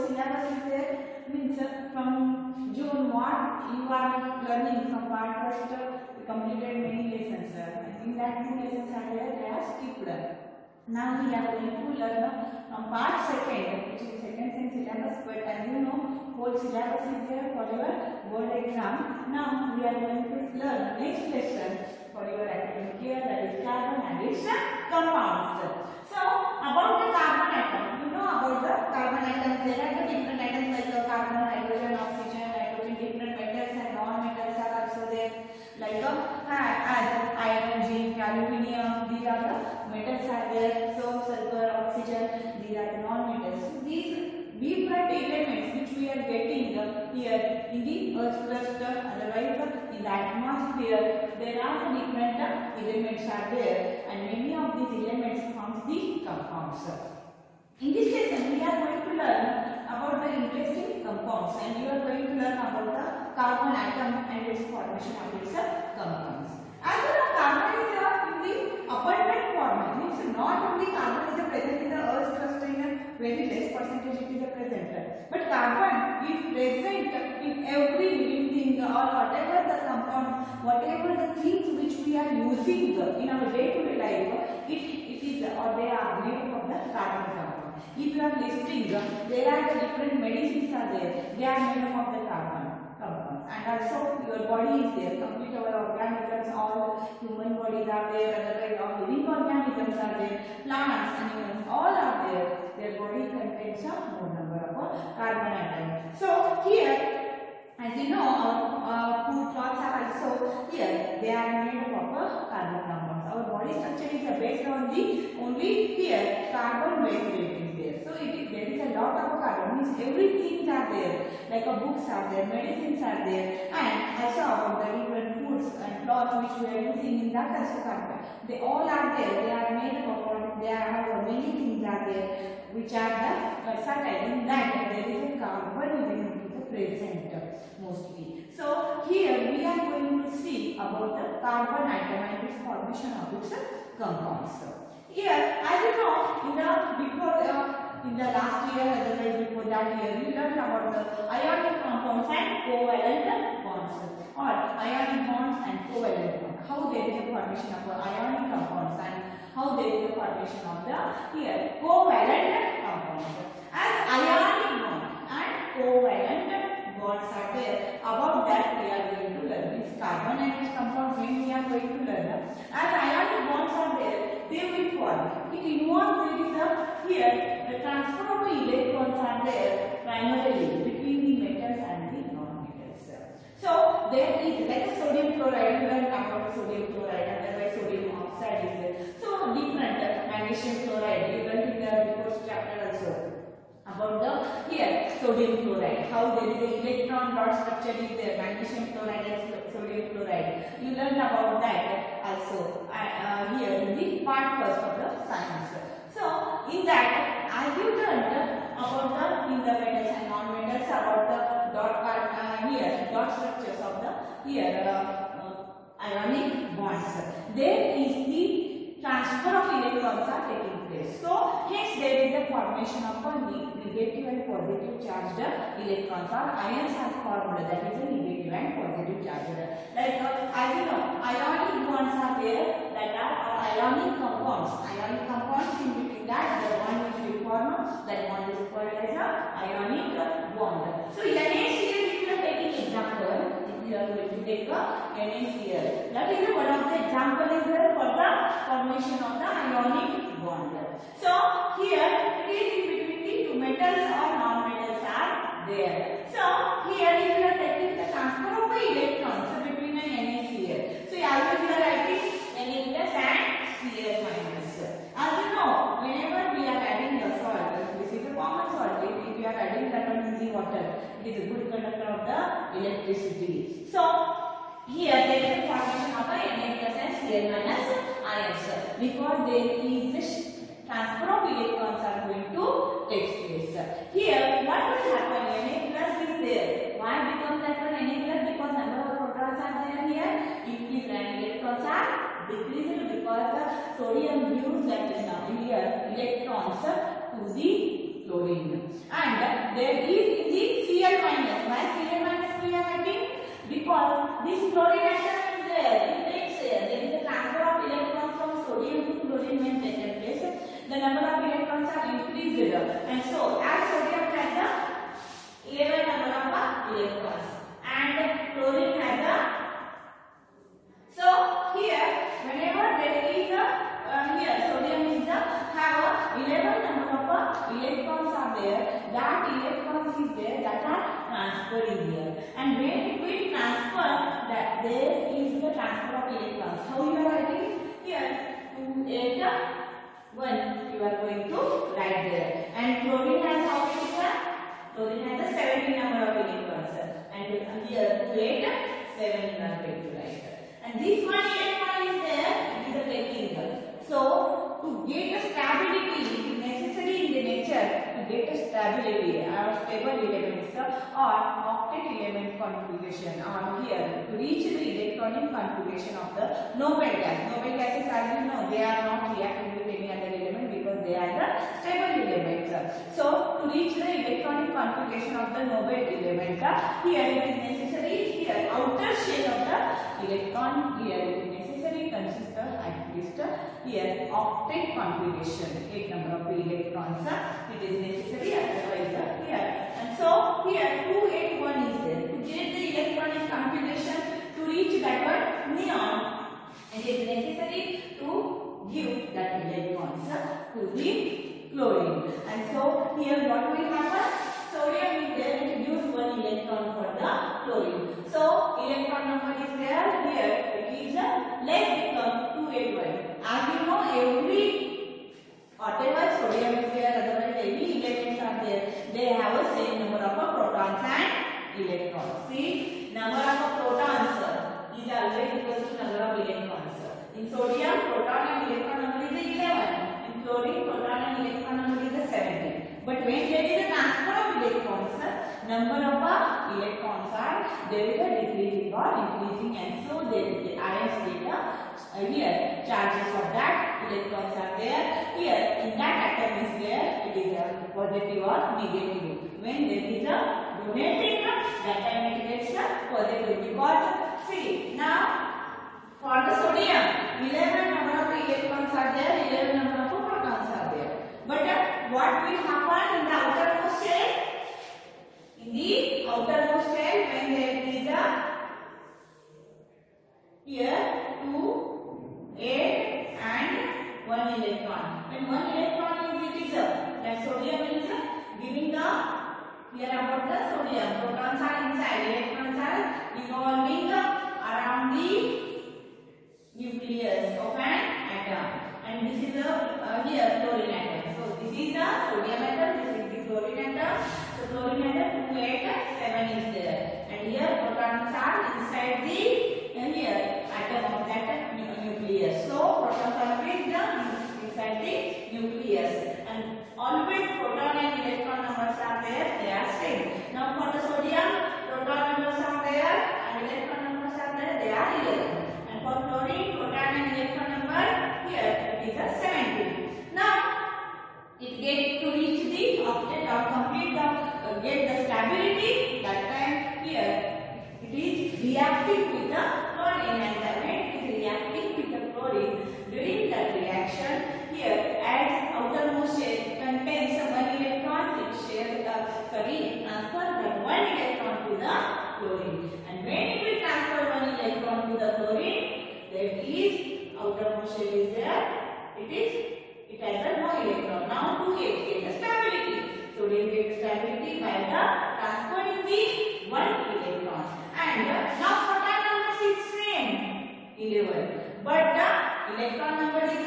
syllabus is there. Means from June what you are learning from part first, completed many lessons. In that 2 lessons are there, they are skipped. Now we are going to learn from part second, which is second sem syllabus. But as you know, whole syllabus is there for your board exam. Now we are going to learn next lesson for your academic year, that is carbon and its compounds. So about the carbon atom, you know about the carbon atoms. There are the different atoms like the carbon, hydrogen, oxygen, nitrogen. Different metals and non-metals are also there. Like as iron, zinc, aluminium, these are the metals are there. So sulfur, oxygen, these are the non-metals. So these different elements which we are getting here in the Earth's crust, otherwise in the atmosphere, there are the different elements are there, and many of these elements forms the compounds. In this lesson, we are going to learn about the interesting compounds, and you are going to learn about the carbon atom and its formation of its compounds. As you know, carbon is in the abundant form. Means not only carbon is present in the Earth's crust in a very less percentage it is present, but carbon is present in every living thing or whatever the compound, whatever the things which we are using in our day-to-day life, it is or they are made of the carbon compound. If you are listing, there are the different medicines are there, they are made up of the carbon compounds. And also your body is there, complete our organisms, all human bodies are there, otherwise all living organisms are there, plants, animals, all are there. Their body contains a more number of carbon atoms. So here, as you know, our food plots are also here, they are made up of carbon compounds. Our body structure is based on the only here carbon based rate is there. So there is a lot of carbon, means everything are there, like books are there, medicines are there, and also about the different foods and cloths which we are using in that also carbon. They all are there, they are made up of, there are many things are there which are the versatile. In that there is a carbon element present mostly. So here we are going to see about the carbon atom and its formation of its compounds. Here, as you know, in the last year, otherwise before that year, we learned about the ionic compounds and covalent bonds, or ionic bonds and covalent bonds. How there is a formation of ionic compounds and how there is a formation of the here covalent compounds. As ionic bond and covalent bonds are there, about that we are going to learn. It's carbon and its compounds when we are going to learn. As ionic bonds are there, they will form. It involves here the transfer of the electrons are there primarily between the metals and the non-metals. So there is like a sodium chloride, you learn about sodium chloride, otherwise sodium oxide is there. So different magnesium chloride, you learned in the first chapter also about the here sodium chloride, how there is a electron dot structure is there, magnesium chloride and sodium chloride. You learned about that also here in the part first of the science. So in that, as you learned about the in the metals and non-metals, about the dot structures of the here ionic bonds, there is the transfer of electrons are taking place. So hence there is a formation of a negative and positive charged electrons, or ions are formed, that is a negative and positive charged. Like as you know, ionic bonds are there, that are ionic compounds. Ionic compounds, in between that the bond which we form, that bond is called as a ionic bond. So NaCl, if you are taking example, if you are going to take a NaCl, that is one of the example is there for the formation of the ionic bond. So here it is in between the two metals or non-metals are there. So here if you are taking the transfer of the electrons between an NaCl, so always you are writing Na plus and Cl minus. As you know, whenever we are adding the salt, this is a common salt. If you are adding that on the water, it is a good conductor of the electricity. So here there is a formation of a Na plus and Cl minus ions, because there is this transfer of electrons are going to take place. Here what will happen? Na plus is there. Why becomes that one Na plus? Because number of protons are there here, increase, and electrons are decreased, because the sodium gives that here electrons to the chlorine. And there is in the Cl minus. Why Cl minus we are writing? Because this chlorine atom is there. There is a transfer of electrons from sodium to chlorine when taken place. The number of electrons are increased, and so as sodium has the 11 number of electrons and chlorine has the. So here whenever there is a here sodium is the have 11 number of electrons are there. That electrons is there that are transferred in here, and when it will transfer, that there is the transfer of electrons. How you are writing here? 2 8 1 you are going to write there. And chlorine has how many? Chlorine has a 17 number of electrons, and here 2 8 7 you are going to write. And this one electron is there, it is a taking. So to get a stability, it is necessary in the nature to get a stability or stable elements or octet element configuration, or here to reach the electronic configuration of the noble gas. Noble gases, as you know, they are not reacting with any other element because they are the stable elements. So to reach the electronic configuration of the noble element, here it is necessary, here outer shell of the electron, here it is necessary consist of at least here octet configuration, 8 number of electrons. It is necessary, otherwise here. And so here 281 is there. To get the electronic configuration, to reach that one neon, it is necessary to give that electrons to the chlorine. And so here what will happen? Sodium is there, it gives 1 electron for the chlorine. So electron number is there, here it is less become 281. As you know, every whatever sodium is there, otherwise every elements are there, they have a same number of protons and electrons. See, number of protons is always equal to number of electrons. In sodium, proton and electron number is 11. In chlorine, proton and electron number is 70. But when there is a transfer of electrons, number of electrons are there is a decreasing or increasing, and so the ions data here charges of that electrons are there. Here in that atom is there, it is a positive or negative. When there is a donating, that time it gets a positive, because see now for the sodium 11 number of electrons are there, 11 number of protons are there. But what will happen in the outermost shell? In the outermost shell, when there is a here 2, 8 and 1 electron. When 1 electron is it is that sodium is giving the here about the sodium. Protons are inside, electrons are revolving around the nucleus of an atom. And this is the here chlorine atom. So this is the sodium atom, this is the chlorine atom. So chlorine atom 2, 8, 7 is there. And here protons are inside the here atom of that nucleus. So protons are always inside the nucleus. And always proton and electron numbers are there, they are same. Now for the sodium, proton numbers are there and electron numbers are there, they are 11. And for chlorine, proton and electron number here it is a 17. Now it gets to reach the octet or complete the get the stability. That time here it is reacting with the chlorine, and when it is reacting with the chlorine, during that reaction here as outermost shell contains 1 electron, it transfer that 1 electron to the chlorine, and when it will transfer 1 electron to the chlorine, that is outermost shell is there, it has no electron. Now to get the stability, sodium gets stability by the transferring the 1 electron. And now proton number is same 11, but the electron number is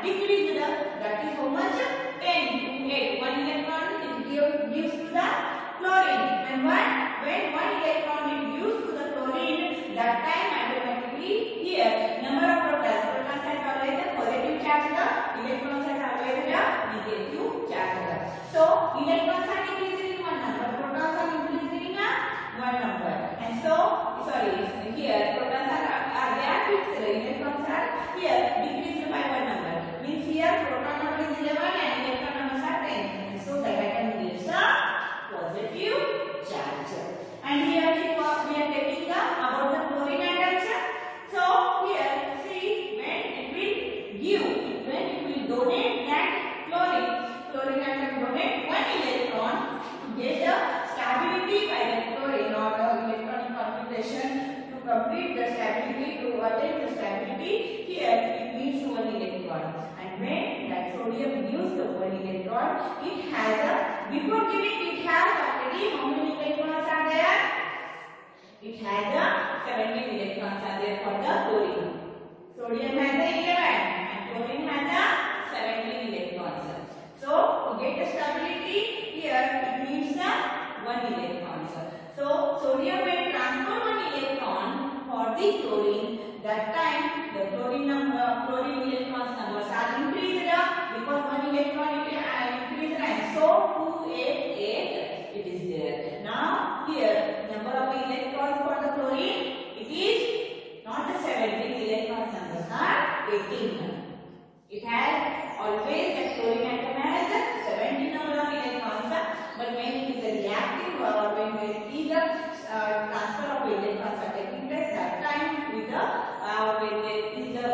decreased. That is how much? 10 to 8. 1 electron it gives to the chlorine, and when 1 electron it gives to the chlorine, that time automatically here number of protons has always a positive charge, the electrons has always a negative charge. So electrons are increasing in 1 number, protons are increasing in 1 number, and so sorry here protons are there fixed the electrons are here decreased by one number. Means here proton number is 11 and electron numbers are 10. And so that atom gives a positive charge. And here we are taking about the chlorine atoms. So here see when it will donate that chlorine atom donate one electron to get the stability by the chlorine or the electronic configuration to complete the stability to attain the stability. Here it needs one electron, and when that sodium gives the one electron, it has a before giving it has already how many electrons are there? It has a 17 electrons are there for the chlorine. Sodium has a 11 and chlorine has a 17 electrons. So to get the stability here it needs a 1 electron. So sodium will transfer 1 electron for the chlorine. That time the chlorine electrons numbers are increased because 1 electron it increased and so 288 it is there. Now here number of electrons for the chlorine it is not the 17 electrons numbers are 18. It has always the chlorine atom has 17 number of electrons, but when it is a reactive or when it is a transfer of electrons are taking place, that time with the when it is the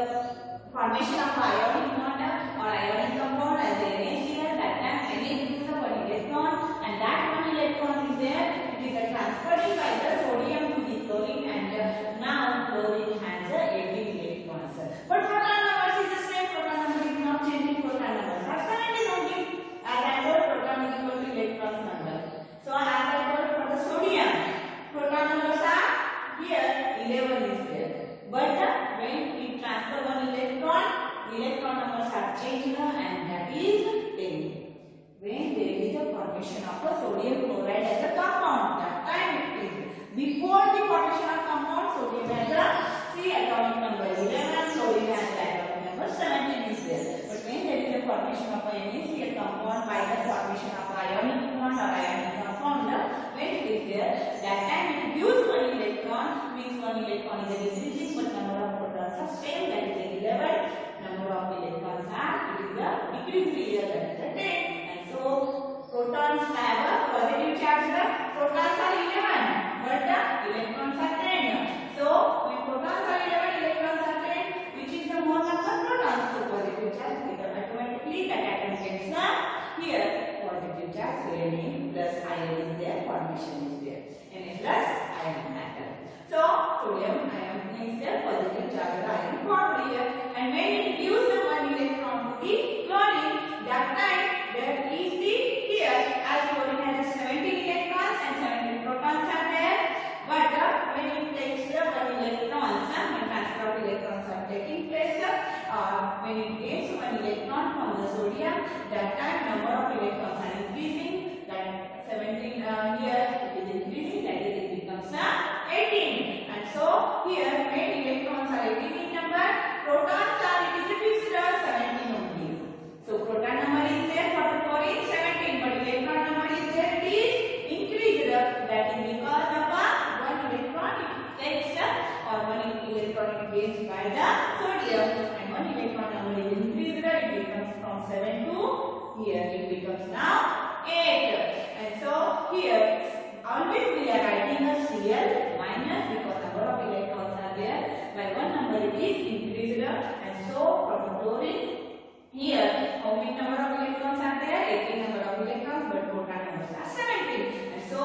formation of ionic bond or ionic compound as a NaCl, that time again it is a 1 electron, and that 1 electron is there. It is transferred by the sodium to the chlorine, and now chlorine has 18 electrons. But proton numbers is the same. Proton number is not changing. Proton numbers are 17 only. As I told, proton is equal to electrons number. So as I told for the sodium, proton numbers are here 11 is there. But when it transfer 1 electron, electron numbers are changed and that is 10. When there is a formation of a sodium chloride as a compound, that time it is before the formation of compound, sodium has a atomic number 11, chlorine has the atomic number 17 is there. But when there is a formation of a NaCl compound by the formation of ionic bond or ionic compound, when it is there, that time it gives 1 electron, means 1 electron is increasing, but number of protons are same, that is 11. Number of electrons are it is a decreasing here, that is a 10. And so protons have a positive charge. The protons are 11, but the electrons are 10. So when protons are 11, electrons are 10, which is the more number protons? So positive charge, automatically that atom gets the here positive charge, so Na plus ion is there, formation is there. Na plus ion atom. So sodium ion is there, positive charge ion formed here, and when it gives the 1 electron to the chlorine, that time there is the here as chlorine has 17 electrons and 17 protons are there. But when it takes the 1 electrons, when transfer of electrons are taking place, when it gains 1 electron from the sodium, that time number of electrons are increasing. That 17 here it is increasing, that is it becomes 18. And so here when electrons are 18 in number, protons are it is fixed 17 only. So proton number is there for the chlorine 17, but electron number is there it is increased. That is because of 1 electron it takes or 1 electron it gains by the sodium, and 1 electron number is increased. It becomes from 7 to here it becomes now 8. And so here always we are writing a Cl minus because number of electrons are there. By 1 number it is increased, and so for the chlorine here how many number of electrons are there? 18 number of electrons, but proton numbers are 17. And so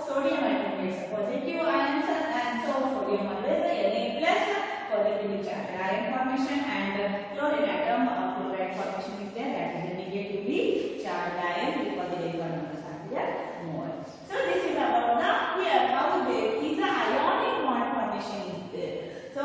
sodium atom gets a positive ion, and so sodium always a Na plus positively charged ion formation, and chlorine atom chloride formation is there, that is a negatively charged ion because electron numbers are there more. So this is about the here how there is a ionic bond formation is there. So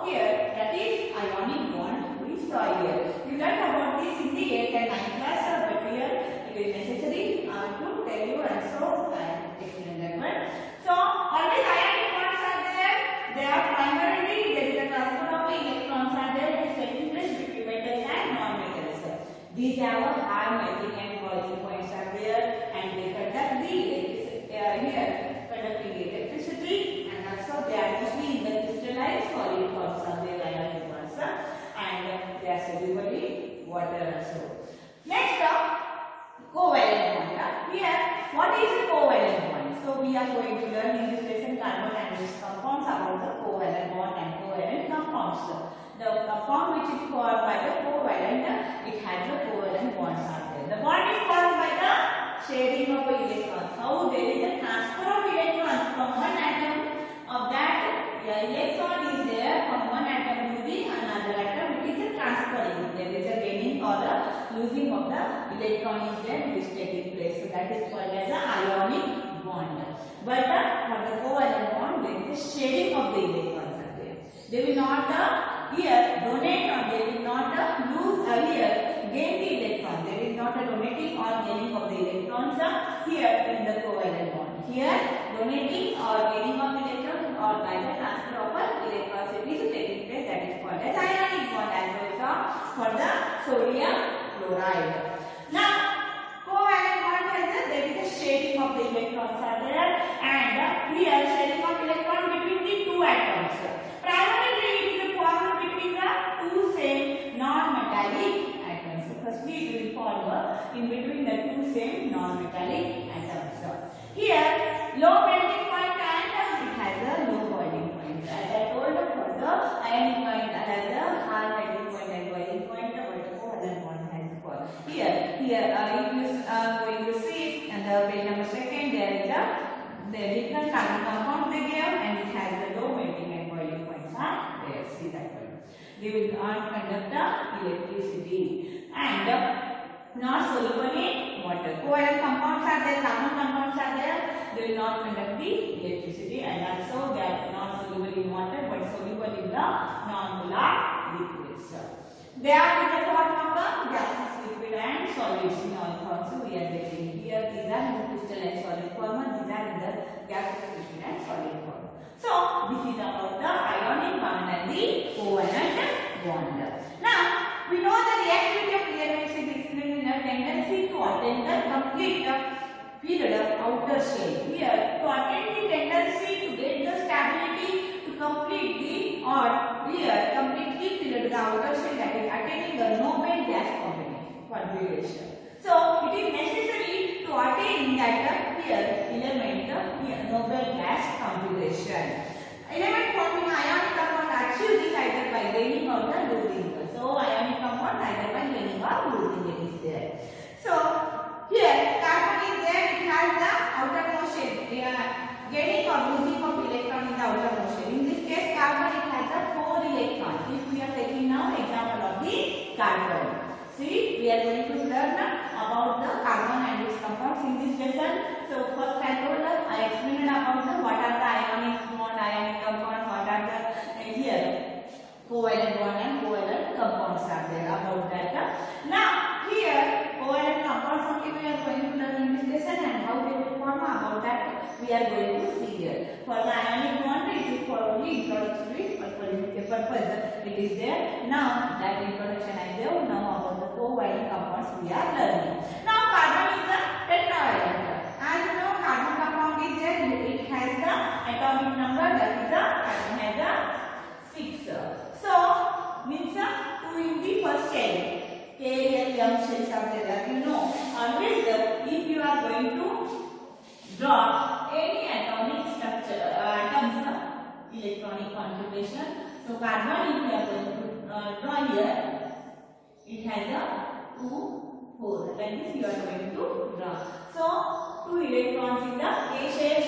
here that is ionic bond we saw here. You learned about this in the 8th and 9th class, but here it is necessary to tell you, and so I am explaining that one. So always ionic bonds are there. They are primarily there is a transfer of electrons are there. It is taking place between metals and non-metals. These have a high melting and boiling points are there, and they conduct the here conducting electricity, and also they are mostly in the crystallized solid forms are there ionic carbon and its compounds about the covalent bond and covalent compounds. The compound which is formed by the covalent, it has the covalent bonds are there. The bond is formed by the sharing of electrons. How there is a transfer of electrons from one atom of that electron is there from one atom to the another atom. It is a transferring. There is a gaining or a losing of the electron is there which is taking place. So that is called as a ionic bond. But for the covalent bond, there is a sharing of the electrons are there. They will not here donate or they will not lose here gain the electron. There is not a donating or gaining of the electrons here in the covalent bond. Here donating or gaining of electrons or by the transfer of electrons it is taking place. That is called as ionic bond as we saw for the sodium chloride. Now covalent bond has there is a sharing of the electrons are there and here sharing of electron between the two atoms. Primarily it is formed between the two same non-metallic atoms. So firstly it will form in between the two same non-metallic atoms. Here low melting point and it has a low boiling point. As I told for the ionic bond has a high melting point and boiling point, but the covalent bond has for here if you going to see and the page number 2 there is the different carbon compounds they give and it has a low melting and boiling points are there. See that one. They will not conduct the electricity and not soluble in water. Covalent compounds are there, carbon compounds are there. They will not conduct the electricity and also they are not soluble in water but soluble in the non-polar liquids. They are in the form of the gaseous, liquid and solids in all forms. So we are getting here these are in crystalline solid form. These are in the gaseous, liquid and solid form. So this is about the ionic bond and the covalent bond. Now we know the reactivity of elements is explained in a tendency to attain the complete period of outer shell. Here to attain the tendency to get the stability to complete the or here completely period of the outer shell, that is attaining the noble gas configuration. So it is necessary to attain that here element here noble gas configuration. Element forming ionic compound achieve this either by gaining or the losing. So ionic compound either by gaining or losing it is there. So here carbon is there, it has the outermost shell, gaining or losing of electron in the outermost shell. In this case carbon it has a 4 electrons. If we are taking now example of the carbon. See, we are going to learn about the carbon and its compounds in this lesson. So first I explained about what are the ionic bond, ionic compounds, what are the here covalent bond and covalent compounds are there about that. Now here covalent compounds only we are going to learn in this lesson and how they will form about that we are going to see here. For the ionic bond it is for only introductory purpose it is there. Now that introduction I gave, now about the covalent compounds we are learning. Now carbon is a tetravalent. As you know carbon compound is there, it has the atomic number that is the carbon has a 6. So means 2 in the first chain. K, L, M shells are there. As you know always if you are going to draw any atomic structure atoms electronic configuration. So carbon if you are going to draw here it has a 2, 4. Like this you are going to draw. So 2 electrons in the K shell,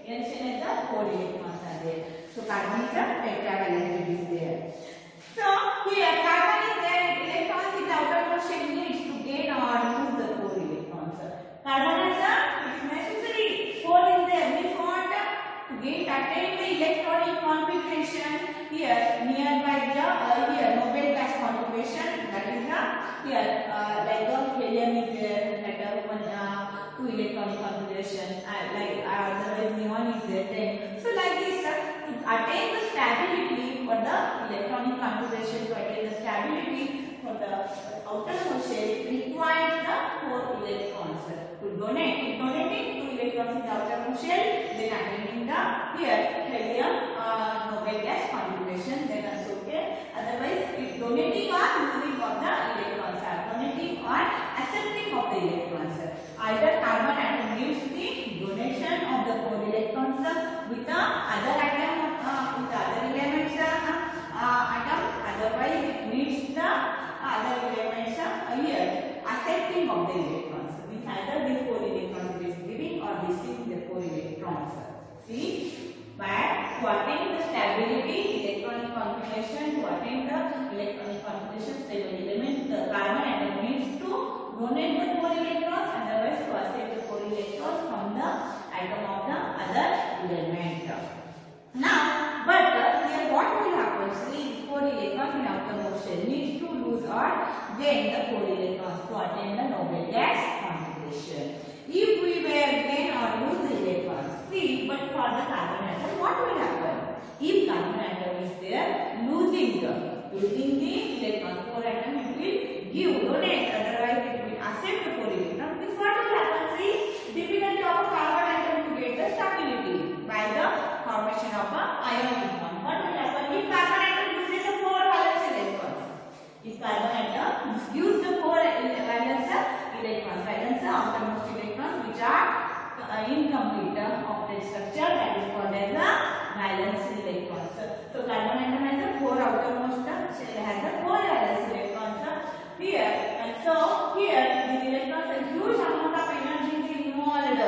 L shell has the 4 electrons are there. So carbon is a tetravalent it is there. So here carbon is there, electrons in the outermost shell needs to gain or lose the 4 electrons. Carbon has a it is necessary 4 is there. We want to attain the electronic configuration here nearby the here noble gas configuration, that is here like the helium is there, that 2 electronic configuration like otherwise neon is there 10. So like this to attain the stability for the electronic configuration, to attain the stability for the outermost shell requires the 4 electrons. To donating 2 electrons in the outermost shell, then attaining the here helium noble gas configuration, then also okay. Otherwise if donating or losing of the electrons are donating or accepting of the electrons. Either carbon atom gives the donation of the 4 electrons with a giving of the electrons. Means either these 4 electrons it is giving or receiving the 4 electrons. See, but to attain the stability, electronic configuration, to attain the electronic configuration stable element, the carbon atom needs to donate the 4 electrons, otherwise to accept the 4 electrons from the atom of the other element. Now, but here what will happen? See, 4 electrons in outermost shell needs to lose or gain the 4 electrons to attain the noble gas configuration. If we were gain or lose the electrons, see, but for the carbon atom, what will happen? If carbon atom is there, losing the electron, 4 atom it will give, donate, otherwise it will accept the 4 electron. This what will happen? See, difficulty of a carbon atom to get the stability by the formation of a ionic bond. What will happen if carbon atom loses the 4 valence electrons? If carbon atom gives the 4 valence electrons, outermost electrons which are incomplete octet structure, that is called as the valence electrons. So carbon atom has the 4 outermost shell has the 4 valence electrons here, and so here these electrons a huge amount of energy is involved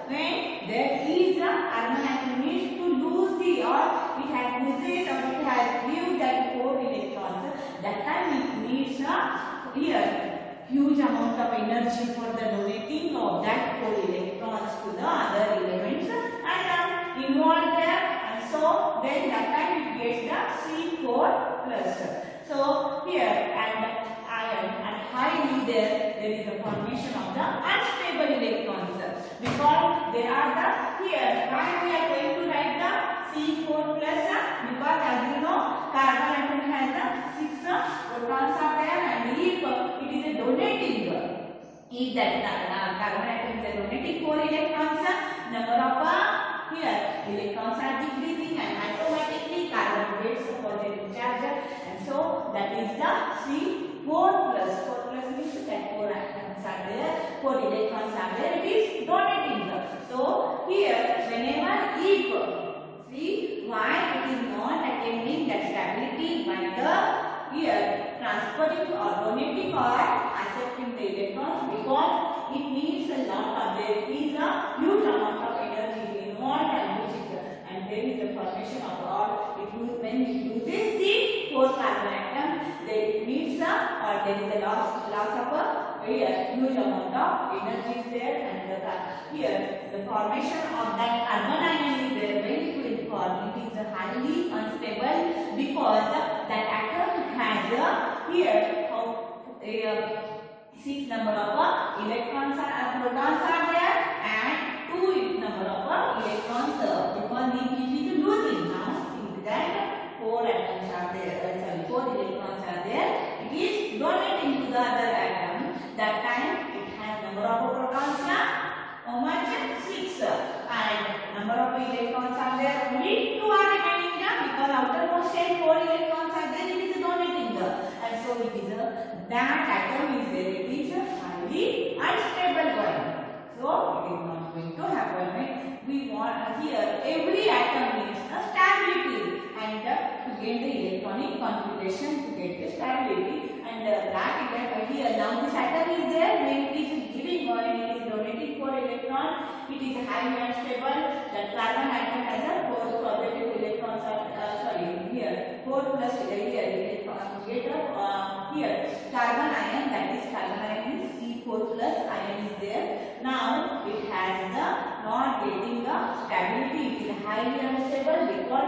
when there is a carbon atom needs to lose the or it has loses or it has give that 4 electrons. That time it needs here huge amount of energy for the donating of that 4 electrons to the other elements and involved there, and so then that time it gets the C4 plus. So here and iron and highly there is a formation of the unstable electrons because there are the here why we are going to write the C4 plus because as you know carbon atom has the 6 protons are there, and if it is a donating, if that carbon atom is a donating 4 electrons, number of here electrons are decreasing and automatically carbon gets a positive charge, and so that is the C4 plus. 4 plus means that 4 atoms are there, 4 electrons are there, it is donating. So here whenever if see why it is not attaining that stability by the here transferring or donating or accepting the electrons, because it needs a lot of, there is a huge amount of energy involved and there is the formation of or when it loses the 4 carbon atom, it needs or there is a loss of a huge amount of energy is there, and here the formation of that carbon ion is there when it will form. It is highly unstable because that atom has here 6 number of electrons are protons are there and 2 number of electrons because it is losing. Now think that 4 atoms are there, 4 electrons are there, it is donating to the other atom. That time it has number of protons how much? 6, and number of electrons are there only 2 are remaining because outermost shell 4 electrons are there, it is donating, and so it is that atom is there, it is highly unstable one. So it is not going to happen. We want here every atom needs a stability and to gain the electronic configuration to get the stability, and that is here now this atom is there when it is giving or when it is donating 4 electrons, it is highly unstable. That carbon atom has a 4 positive electrons here 4 plus here electron get here carbon ion, that is carbon ion is C4 plus ion is there. Now it has the not getting the stability, it is highly unstable because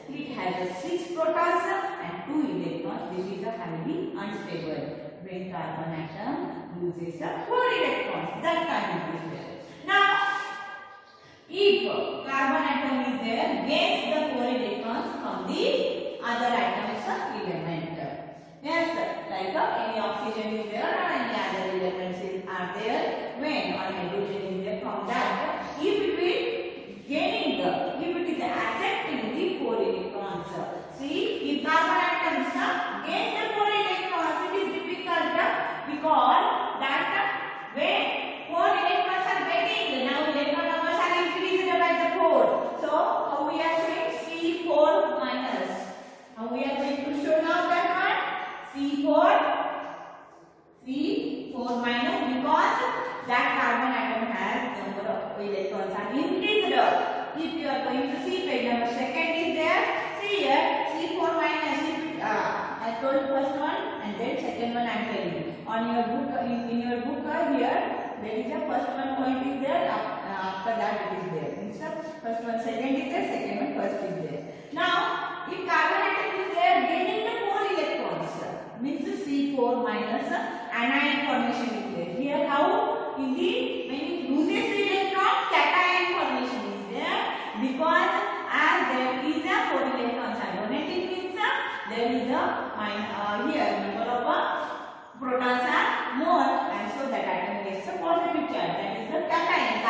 it has a 6 protons and 2 electrons. This is a highly unstable when carbon atom loses the 4 electrons. That time it is there. Now if carbon atom is there, gains the 4 electrons from the other atoms element. Yes, like any oxygen is there or any other elements are there when or hydrogen is there, from that if it will gaining the, if it is accepting the 4 electrons. See, if carbon atoms gains the 4 electrons, it is difficult because that when 4 electrons are getting, now electron numbers are increased by the 4. So how we are showing C4 minus. How we are going to show now that one? C4 minus if you are going to see page number second is there. See here, C4 minus. I told first one and then second one I am telling you. On your book, in your book here, there is a first one point is there. After that it is there. Means first one second is there, second one first is there. Now, if carbon atom is there, gaining the 4 electrons. Means C4 minus anion formation is there. Here how? In the when it loses the electron, cation formation is there because as there is a 4 electrons are donated means there is a here number of protons are more and so that atom gets a positive charge. That is the cation.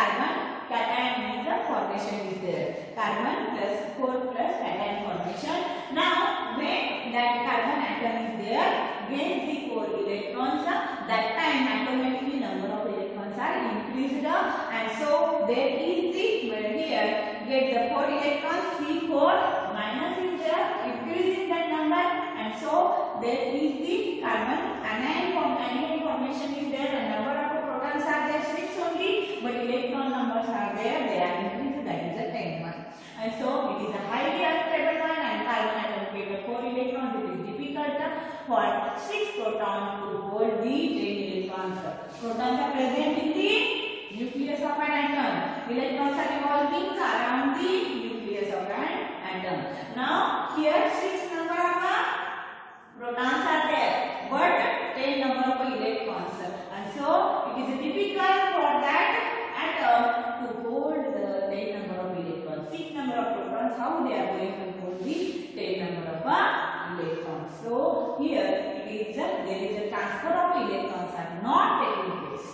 Cation means the formation is there. Carbon plus 4 plus cation formation. Now when that carbon atom is there, gains the 4 electrons, that time automatically number of electrons are increased and so there is the here get the 4 electrons C4 minus is there, increasing that number and so there is the carbon anion formation is there and number of protons are there 6 only but electron numbers are there, they are increased, that is a 10 one. And so it is a highly unstable one and carbon atom get 4 electrons. It is difficult for 6 protons to hold the 10 electrons. Protons are present in the nucleus of an atom. Electrons are revolving around the nucleus of an atom. Now here 6 number of protons are there but 10 number of electrons. And so it is difficult for that atom to hold the 10 number of electrons. 6 number of protons, how they are going to hold the 10 number of electrons. So here there is a transfer of electrons are not taking place.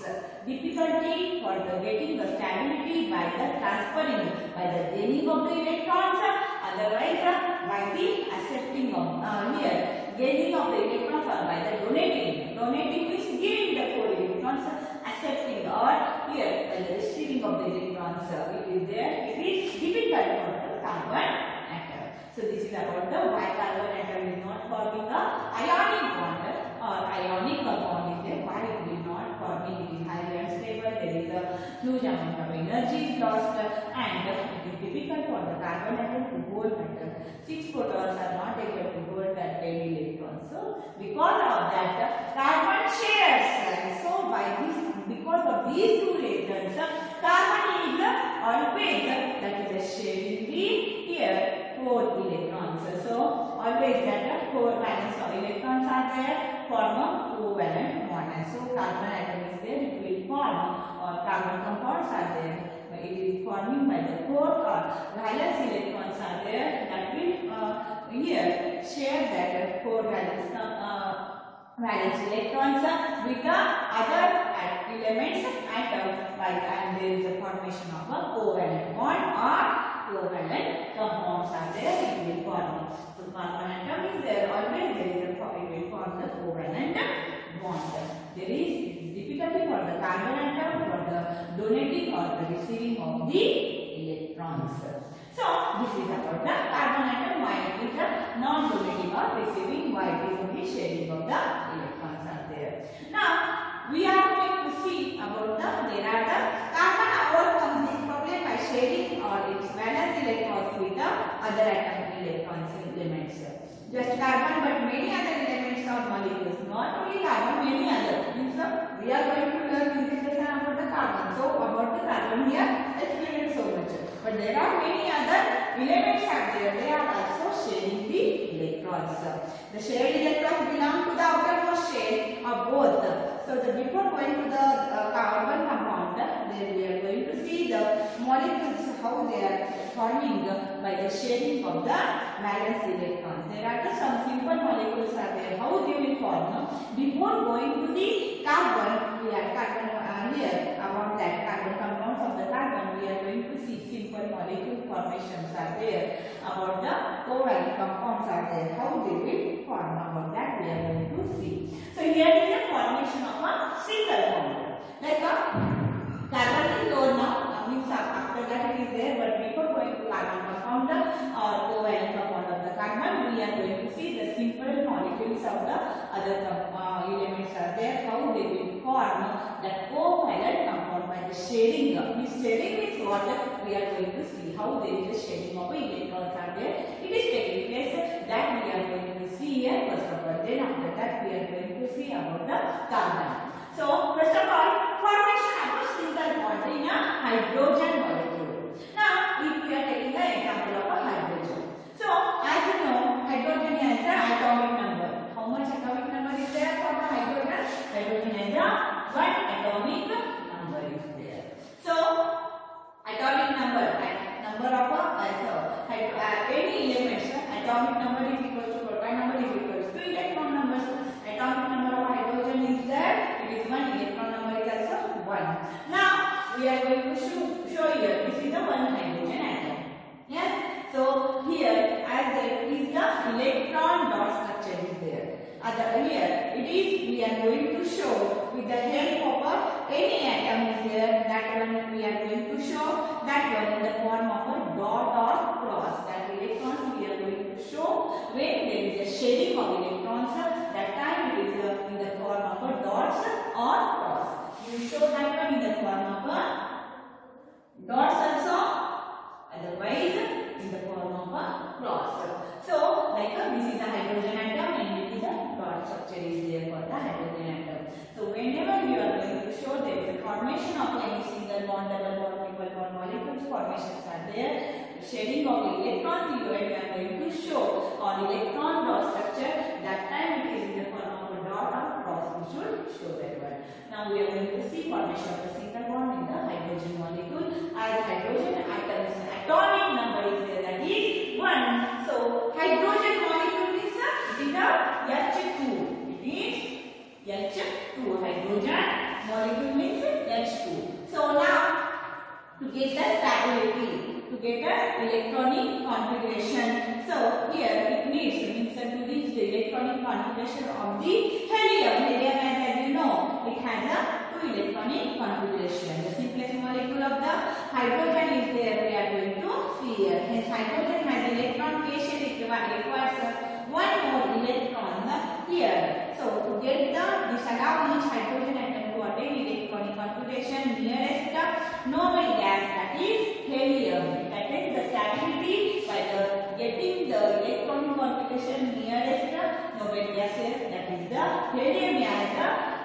Difficulty for the getting the stability by the transferring, by the gaining of the electrons, otherwise by the accepting of here gaining of the electrons or by the donating. Donating means giving the 4 electrons, accepting or here by the receiving of the electrons. It is there. It is difficult for the carbon atom. So this is about the why carbon atom is not forming a ionic bond or ionic bond is there. Why it will not forming? It is highly unstable. There is a huge amount of energy is lost and it is difficult for the carbon atom to hold matter. 6 protons are not able to hold that 10 electrons. So because of that, carbon shares. And so by this, because of these two reasons, carbon is always that is sharing the here 4 electrons. So always that 4 valence of electrons are there form a covalent bond. And so carbon atom is there, it will form or carbon compounds are there. It is forming by the 4 valence electrons are there that will here share that 4 valence electrons with the other elements atom and there is a formation of a covalent bond or covalent compounds are there, it will form. So carbon atom is there, always there is a it will form the covalent bond. There is difficulty for the carbon atom for the donating or the receiving of the electrons. So this is about the carbon atom, why it is non-donating or receiving, why it is only sharing of the electrons are there. Now we are going to see about there are the carbon overcomes this problem by sharing or its valence electrons with the other atomic electrons elements. Just carbon but many other elements of molecules, not only carbon, many other. We are going to learn in this lesson about the carbon. So about the carbon here explained so much. But there are many other elements are there. They are also sharing the electrons. The shared electrons belong to the outermost shell of both. So before going to the carbon compound, then we are going to see the molecules how they are forming by the sharing of the valence electrons. There are some simple molecules are there. How they will form? Before going to the carbon, we are here about that carbon compounds of the carbon. We are going to see simple molecule formations are there. About the covalent compounds are there. How they will form? About that we are going to see. So here is the formation of a single bond. Like a carbon is known now, means after that it is there, but before going to carbon compound or covalent compound of the carbon, we are going to see the simple molecules of the other elements are there, how they will form that covalent compound by the sharing. This sharing is what we are going to see how there is a shedding of electrons are there. It is taking place that we are going to see here first of all. Then after that we are going to see about the carbon. So first of all, formation of a single bond in a hydrogen molecule. Now if we are taking the example of a hydrogen. So as you know, hydrogen has the atomic number. How much atomic number is there for the hydrogen? Hydrogen has the 1 atomic number is there. So atomic number of any elements, atomic number is equal to proton number is equal to electron numbers. Atomic number of hydrogen is there, it is 1, electron number is also 1. Now we are going to show here, this is the one hydrogen atom. Yes, so here as there is the electron dot structure is there. Here it is, we are going to show with the help of any atom is there, that one we are going to show that one in the form of a dot or cross. That electrons we are going to show when there is a shedding of electrons, that time it is in the form of a dots or cross. You show that one in the form of a dots also, otherwise in the form of a cross. So like this is the hydrogen atom and it is a dot structure is there for the hydrogen atom. So whenever you are going to show there is a formation of any single bond, double bond, triple bond molecules formations are there. Shedding of electrons you are going to show on electron dot structure, that time it is in the form of a dot or cross. We should show that one. Now we are going to see formation of a single bond in the hydrogen molecule. As hydrogen atom's atomic number is there, that is 1. So hydrogen molecule means it is a H2. It is H2. Hydrogen molecule means H2. So now to get the stability, to get the electronic configuration. So here it means to reach the electronic configuration of the helium. Helium, as you know, it has a 2 electronic configuration. The simplest molecule of the hydrogen is there, we are going to see here. Hence hydrogen has electron k shell, it requires 1 more electron here. So to get this allow each hydrogen atom to attain electronic configuration nearest noble gas, that is helium. It attains the stability by getting the electronic configuration nearest noble gas, that is the helium as the